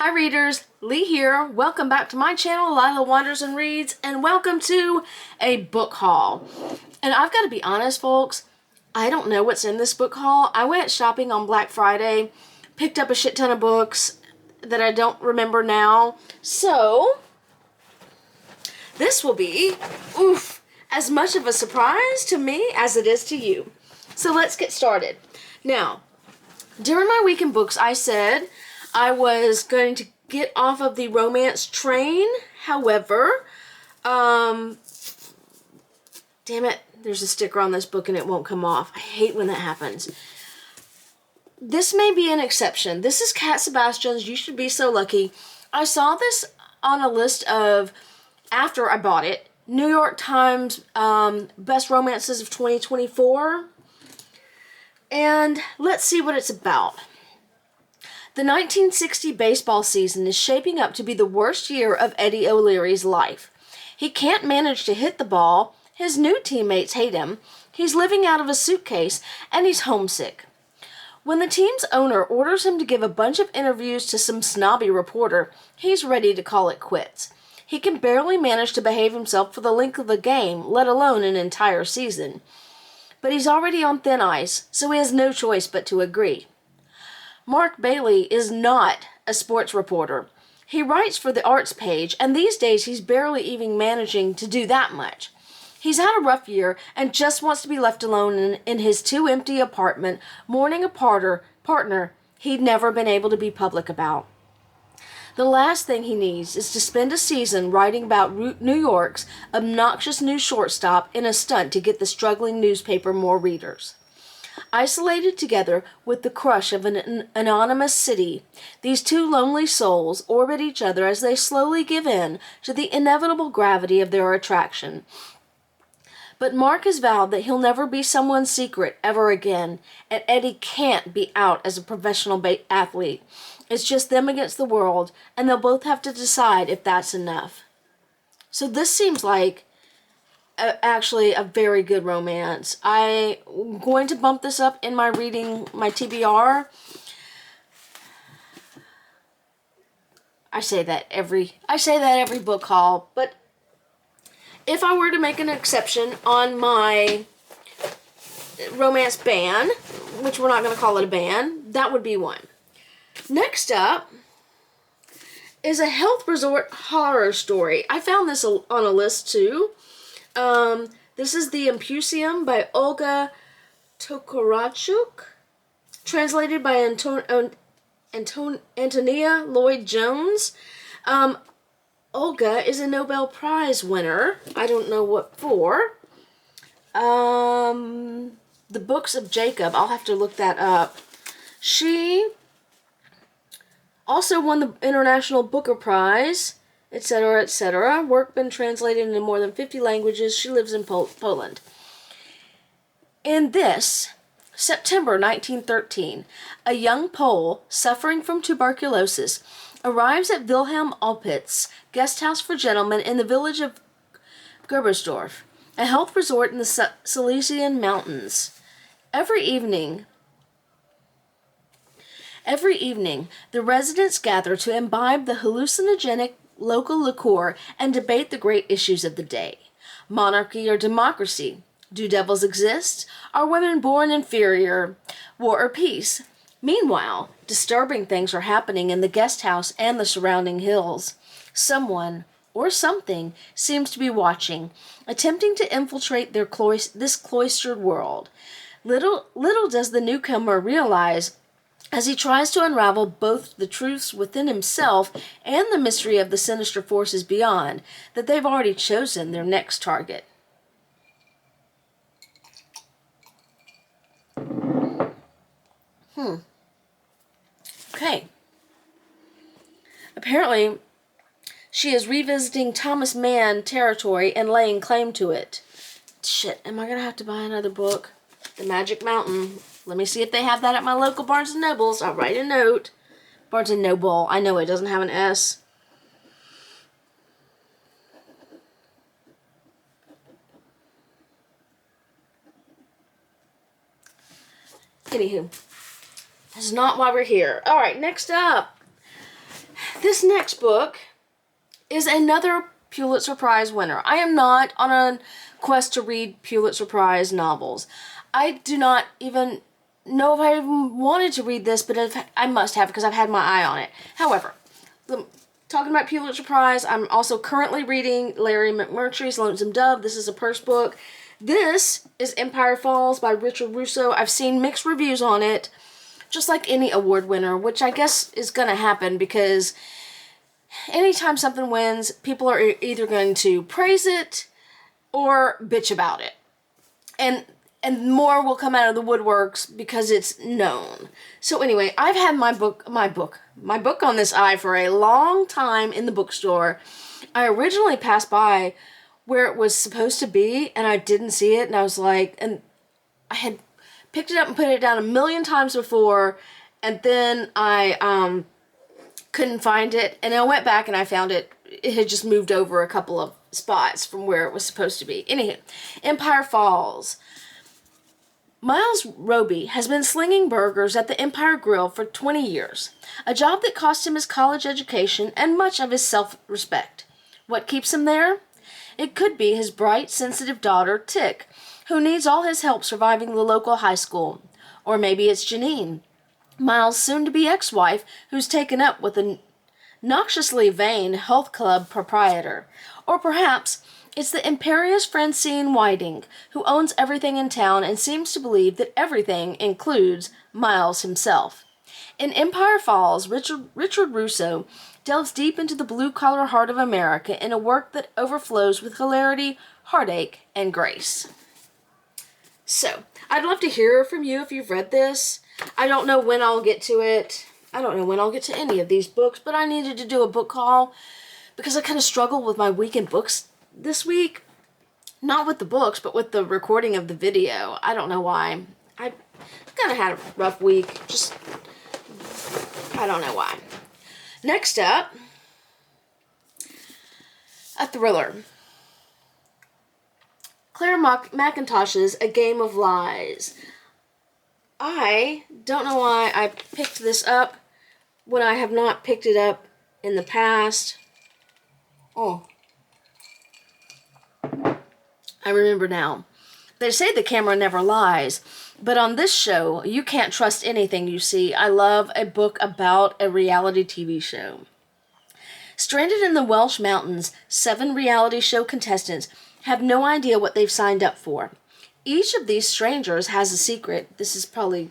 Hi readers, Lee here. Welcome back to my channel, Lila Wanders and Reads, and welcome to a book haul. And I've got to be honest, folks, I don't know what's in this book haul. I went shopping on Black Friday, picked up a shit ton of books that I don't remember now. So, this will be, as much of a surprise to me as it is to you. So let's get started. Now, during my week in books, I said I was going to get off of the romance train. However, damn it, there's a sticker on this book and it won't come off. I hate when that happens. This may be an exception. This is Sebastian's You Should Be So Lucky. I saw this on a list of, after I bought it, New York Times Best Romances of 2024. And let's see what it's about. The 1960 baseball season is shaping up to be the worst year of Eddie O'Leary's life. He can't manage to hit the ball, his new teammates hate him, he's living out of a suitcase, and he's homesick. When the team's owner orders him to give a bunch of interviews to some snobby reporter, he's ready to call it quits. He can barely manage to behave himself for the length of a game, let alone an entire season. But he's already on thin ice, so he has no choice but to agree. Mark Bailey is not a sports reporter. He writes for the arts page, and these days he's barely even managing to do that much. He's had a rough year and just wants to be left alone in his too empty apartment, mourning a partner he'd never been able to be public about. The last thing he needs is to spend a season writing about New York's obnoxious new shortstop in a stunt to get the struggling newspaper more readers. Isolated together with the crush of an anonymous city, these two lonely souls orbit each other as they slowly give in to the inevitable gravity of their attraction. But Mark has vowed that he'll never be someone's secret ever again, and Eddie can't be out as a professional athlete. It's just them against the world, and they'll both have to decide if that's enough. So this seems like actually a very good romance. I'm going to bump this up in my reading, my TBR. I say that every book haul, but if I were to make an exception on my romance ban, which we're not going to call it a ban, that would be one. Next up is a health resort horror story. I found this on a list too. This is the Empusium by Olga Tokarczuk, translated by Antonia Lloyd-Jones. Olga is a Nobel Prize winner. I don't know what for. The Books of Jacob. I'll have to look that up. She also won the International Booker Prize, etc., etc. Work been translated into more than 50 languages. She lives in Poland. In this, September 1913, a young Pole suffering from tuberculosis arrives at Wilhelm Alpitz's guest house for gentlemen in the village of Gerbersdorf, a health resort in the Silesian mountains. Every evening, the residents gather to imbibe the hallucinogenic local liqueur and debate the great issues of the day. Monarchy or democracy? Do devils exist? Are women born inferior? War or peace? Meanwhile, disturbing things are happening in the guest house and the surrounding hills. Someone, or something, seems to be watching, attempting to infiltrate this cloistered world. Little does the newcomer realize, as he tries to unravel both the truths within himself and the mystery of the sinister forces beyond, that they've already chosen their next target. Okay. Apparently, she is revisiting Thomas Mann territory and laying claim to it. Shit, am I going to have to buy another book? The Magic Mountain. Let me see if they have that at my local Barnes & Nobles. I'll write a note. Barnes & Noble. I know it doesn't have an S. Anywho. That's not why we're here. Alright, next up This next book is another Pulitzer Prize winner. I am not on a quest to read Pulitzer Prize novels. I do not even know if I even wanted to read this, but I must have because I've had my eye on it. However, talking about Pulitzer Prize, I'm also currently reading Larry McMurtry's Lonesome Dove. This is a purse book. This is Empire Falls by Richard Russo. I've seen mixed reviews on it, just like any award winner, which I guess is going to happen because anytime something wins, people are either going to praise it or bitch about it. And more will come out of the woodworks because it's known. So anyway, I've had my book on this eye for a long time in the bookstore. I originally passed by where it was supposed to be and I didn't see it, and I was like, and I had picked it up and put it down a million times before, and then I couldn't find it, and I went back and I found it. It had just moved over a couple of spots from where it was supposed to be. Anywho, Empire Falls. Miles Roby has been slinging burgers at the Empire Grill for 20 years, a job that cost him his college education and much of his self-respect. What keeps him there? It could be his bright, sensitive daughter, Tick, who needs all his help surviving the local high school. Or maybe it's Janine, Miles' soon-to-be ex-wife, who's taken up with a noxiously vain health club proprietor. Or perhaps it's the imperious Francine Whiting, who owns everything in town and seems to believe that everything includes Miles himself. In Empire Falls, Richard Russo delves deep into the blue-collar heart of America in a work that overflows with hilarity, heartache, and grace. So, I'd love to hear from you if you've read this. I don't know when I'll get to it. I don't know when I'll get to any of these books, but I needed to do a book haul because I kind of struggled with my weekend books this week. Not with the books, but with the recording of the video. I don't know why. I kind of had a rough week. Just, I don't know why. Next up, a thriller. Clare Mackintosh's A Game of Lies. I don't know why I picked this up when I have not picked it up in the past. Oh. I remember now. They say the camera never lies, but on this show, you can't trust anything you see. I love a book about a reality TV show. Stranded in the Welsh mountains, 7 reality show contestants have no idea what they've signed up for. Each of these strangers has a secret. This is probably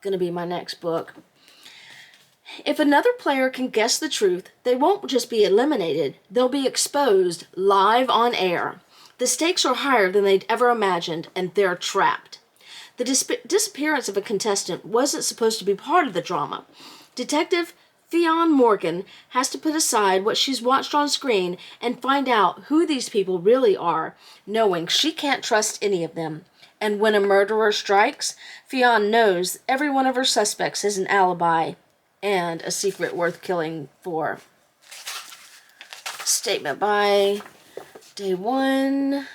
going to be my next book. If another player can guess the truth, they won't just be eliminated, they'll be exposed live on air. The stakes are higher than they'd ever imagined, and they're trapped. The disappearance of a contestant wasn't supposed to be part of the drama. Detective Fionn Morgan has to put aside what she's watched on screen and find out who these people really are, knowing she can't trust any of them. And when a murderer strikes, Fionn knows every one of her suspects has an alibi and a secret worth killing for. Statement by Day 1.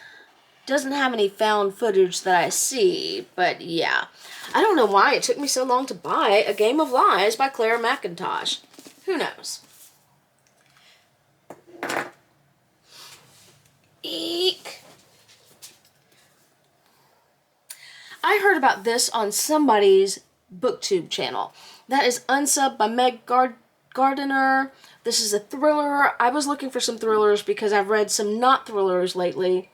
Doesn't have any found footage that I see, but yeah. I don't know why it took me so long to buy A Game of Lies by Clare Mackintosh. Who knows? Eek. I heard about this on somebody's BookTube channel. That is Unsub by Meg Gardiner. This is a thriller. I was looking for some thrillers because I've read some not thrillers lately.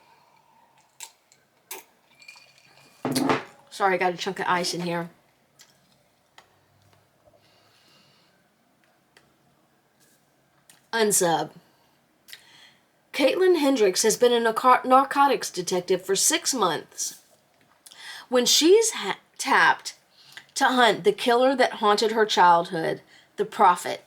Sorry, I got a chunk of ice in here. Unsub. Caitlin Hendricks has been a narcotics detective for 6 months. When she's tapped to hunt the killer that haunted her childhood, the Prophet.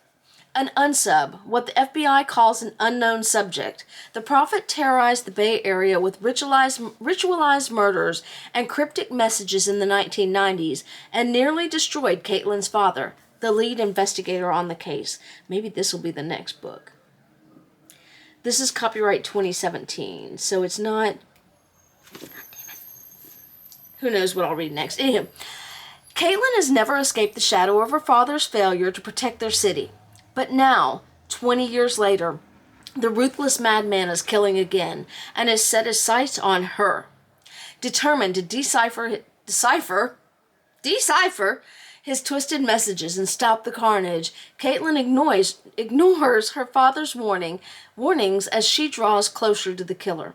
An unsub, what the FBI calls an unknown subject. The Prophet terrorized the Bay Area with ritualized murders and cryptic messages in the 1990s and nearly destroyed Caitlin's father, the lead investigator on the case. Maybe this will be the next book. This is copyright 2017, so it's not... Who knows what I'll read next. Anywho, Caitlin has never escaped the shadow of her father's failure to protect their city. But now, 20 years later, the ruthless madman is killing again and has set his sights on her. Determined to decipher his twisted messages and stop the carnage, Caitlin ignores her father's warnings as she draws closer to the killer.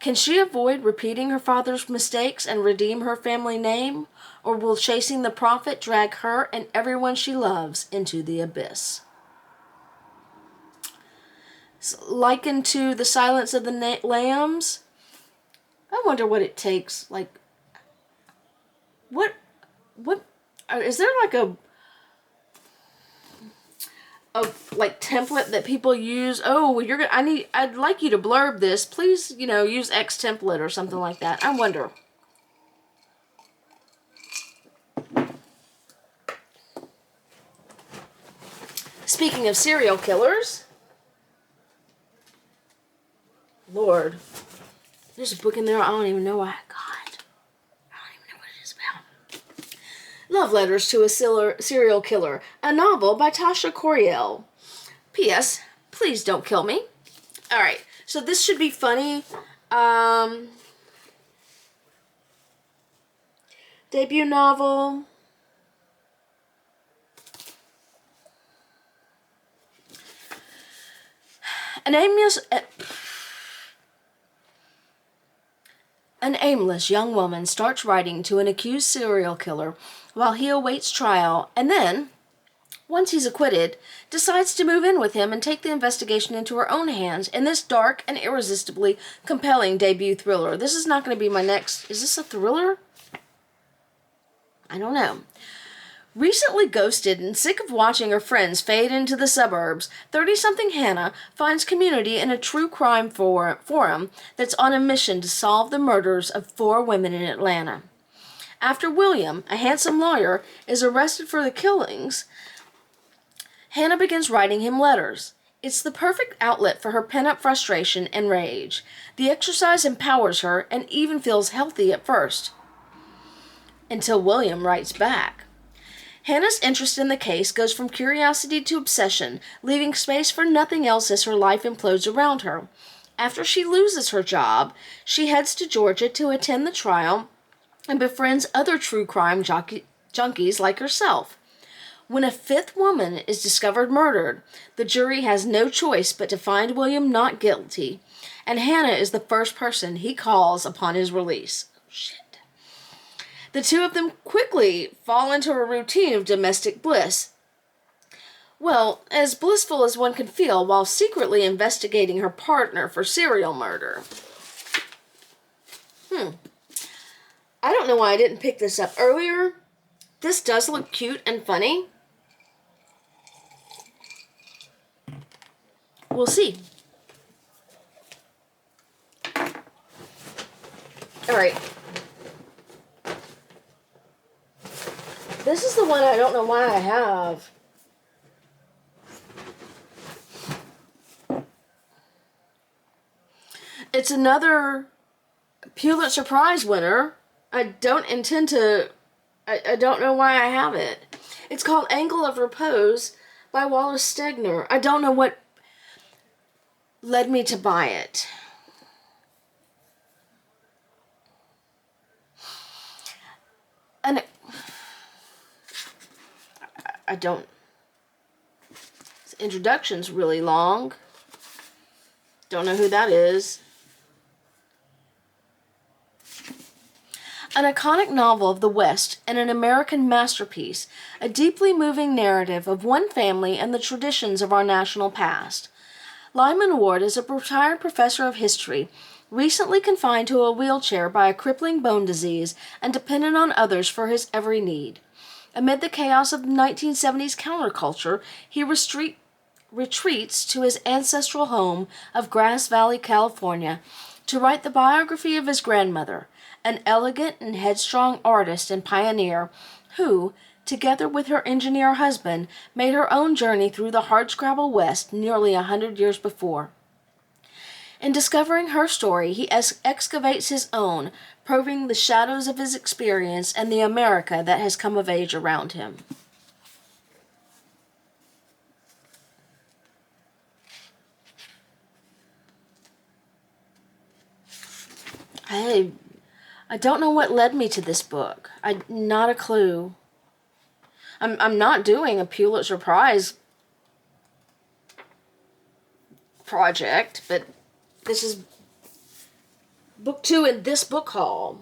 Can she avoid repeating her father's mistakes and redeem her family name? Or will chasing the prophet drag her and everyone she loves into the abyss? Likened to the Silence of the Lambs, I wonder what it takes. Like, what is there like a like template that people use? Oh, I'd like you to blurb this. Please, use X template or something like that. I wonder. Speaking of serial killers, Lord, there's a book in there I don't even know why I got. I don't even know what it is about. Love Letters to a Serial Killer, a novel by Tasha Coryell. P.S. Please don't kill me. Alright, so this should be funny. Debut novel. An aimless young woman starts writing to an accused serial killer while he awaits trial, and then, once he's acquitted, decides to move in with him and take the investigation into her own hands in this dark and irresistibly compelling debut thriller. This is not going to be my next... Is this a thriller? I don't know. Recently ghosted and sick of watching her friends fade into the suburbs, 30-something Hannah finds community in a true crime forum that's on a mission to solve the murders of 4 women in Atlanta. After William, a handsome lawyer, is arrested for the killings, Hannah begins writing him letters. It's the perfect outlet for her pent-up frustration and rage. The exercise empowers her and even feels healthy at first, until William writes back. Hannah's interest in the case goes from curiosity to obsession, leaving space for nothing else as her life implodes around her. After she loses her job, she heads to Georgia to attend the trial and befriends other true crime junkies like herself. When a 5th woman is discovered murdered, the jury has no choice but to find William not guilty, and Hannah is the first person he calls upon his release. Shit. The two of them quickly fall into a routine of domestic bliss. Well, as blissful as one can feel while secretly investigating her partner for serial murder. I don't know why I didn't pick this up earlier. This does look cute and funny. We'll see. Alright. This is the one I don't know why I have. It's another Pulitzer Prize winner. I don't know why I have it. It's called Angle of Repose by Wallace Stegner. I don't know what led me to buy it. And I don't... This introduction's really long. Don't know who that is. An iconic novel of the West and an American masterpiece, a deeply moving narrative of one family and the traditions of our national past. Lyman Ward is a retired professor of history, recently confined to a wheelchair by a crippling bone disease and dependent on others for his every need. Amid the chaos of the 1970s counterculture, he retreats to his ancestral home of Grass Valley, California, to write the biography of his grandmother, an elegant and headstrong artist and pioneer who, together with her engineer husband, made her own journey through the hardscrabble West nearly 100 years before. In discovering her story, he excavates his own, probing the shadows of his experience and the America that has come of age around him. I don't know what led me to this book. Not a clue. I'm not doing a Pulitzer Prize project, but this is book 2 in this book haul.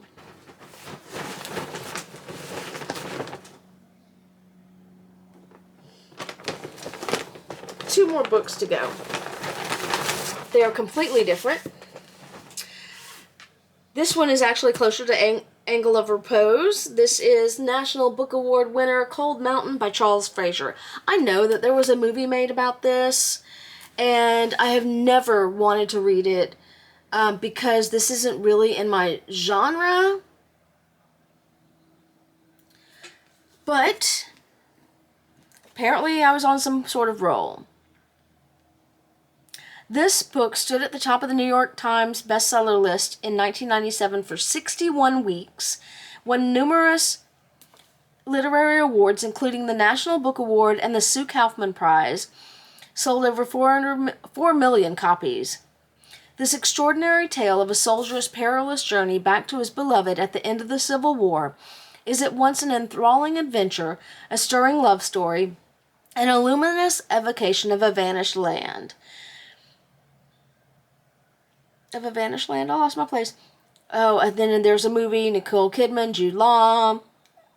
Two more books to go. They are completely different. This one is actually closer to Angle of Repose. This is National Book Award winner Cold Mountain by Charles Frazier. I know that there was a movie made about this, and I have never wanted to read it because this isn't really in my genre. But apparently I was on some sort of roll. This book stood at the top of the New York Times bestseller list in 1997 for 61 weeks, won numerous literary awards, including the National Book Award and the Sue Kaufman Prize, sold over 4 million copies. This extraordinary tale of a soldier's perilous journey back to his beloved at the end of the Civil War is at once an enthralling adventure, a stirring love story, and a luminous evocation of a vanished land. I lost my place. Oh, and then there's a movie, Nicole Kidman, Jude Law,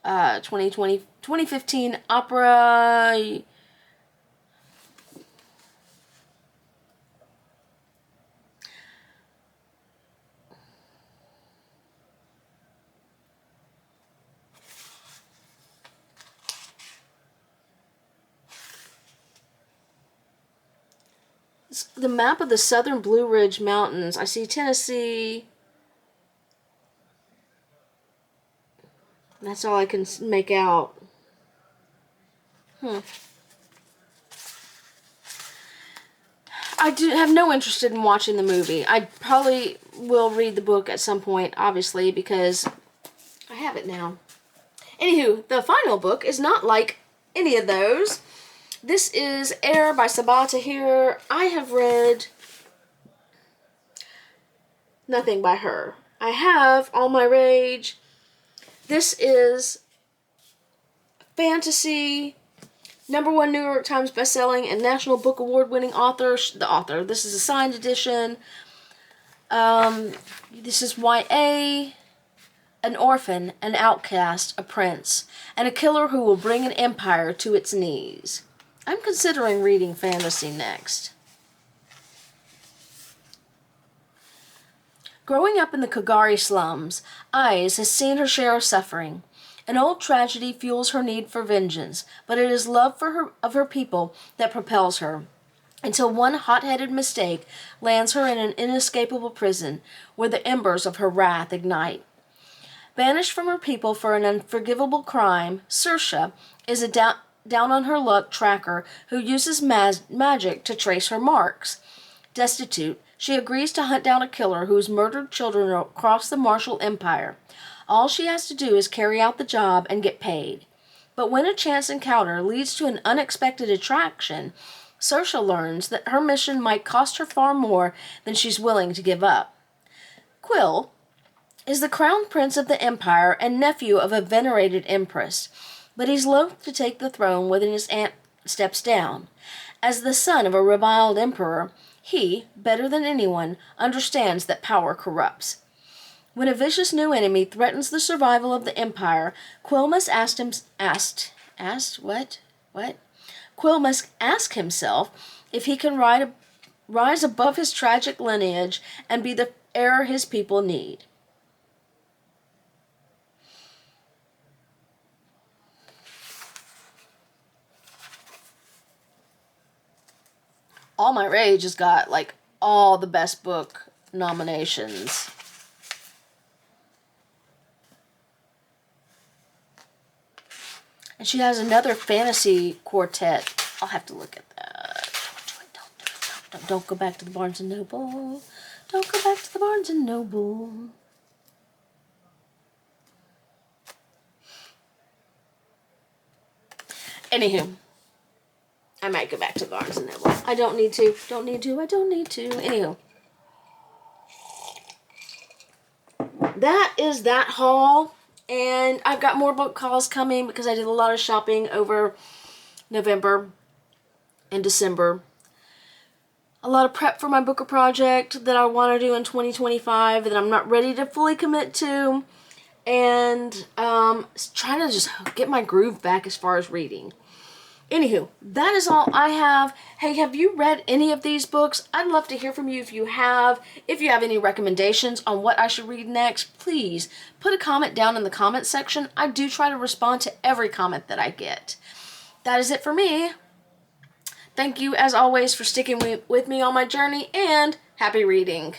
2015 opera. The map of the southern Blue Ridge Mountains. I see Tennessee. That's all I can make out. I do have no interest in watching the movie. I probably will read the book at some point, obviously, because I have it now. Anywho, the final book is not like any of those. This is Heir by Sabaa Tahir. I have read nothing by her. I have All My Rage. This is fantasy, #1 New York Times bestselling and National Book Award winning author. The author. This is a signed edition. This is YA, an orphan, an outcast, a prince, and a killer who will bring an empire to its knees. I'm considering reading fantasy next. Growing up in the Kagari slums, Eyes has seen her share of suffering. An old tragedy fuels her need for vengeance, but it is love of her people that propels her, until one hot-headed mistake lands her in an inescapable prison, where the embers of her wrath ignite. Banished from her people for an unforgivable crime, Saoirse is a down-on-her-luck tracker who uses magic to trace her marks. Destitute, she agrees to hunt down a killer who has murdered children across the Marshall Empire. All she has to do is carry out the job and get paid. But when a chance encounter leads to an unexpected attraction, Saoirse learns that her mission might cost her far more than she's willing to give up. Quill is the crown prince of the empire and nephew of a venerated empress, but he's loath to take the throne when his aunt steps down. As the son of a reviled emperor, he, better than anyone, understands that power corrupts. When a vicious new enemy threatens the survival of the empire, Quill must Quill must ask himself if he can rise above his tragic lineage and be the heir his people need. All My Rage has got, like, all the best book nominations. And she has another fantasy quartet. I'll have to look at that. Don't go back to the Barnes & Noble. Don't go back to the Barnes & Noble. Anywho. I might go back to Barnes & Noble. I don't need to. Anywho. that is that haul. And I've got more book hauls coming because I did a lot of shopping over November and December. A lot of prep for my Booker project that I want to do in 2025 that I'm not ready to fully commit to. And trying to just get my groove back as far as reading. Anywho, that is all I have. Hey, have you read any of these books? I'd love to hear from you if you have. If you have any recommendations on what I should read next, please put a comment down in the comment section. I do try to respond to every comment that I get. That is it for me. Thank you, as always, for sticking with me on my journey, and happy reading.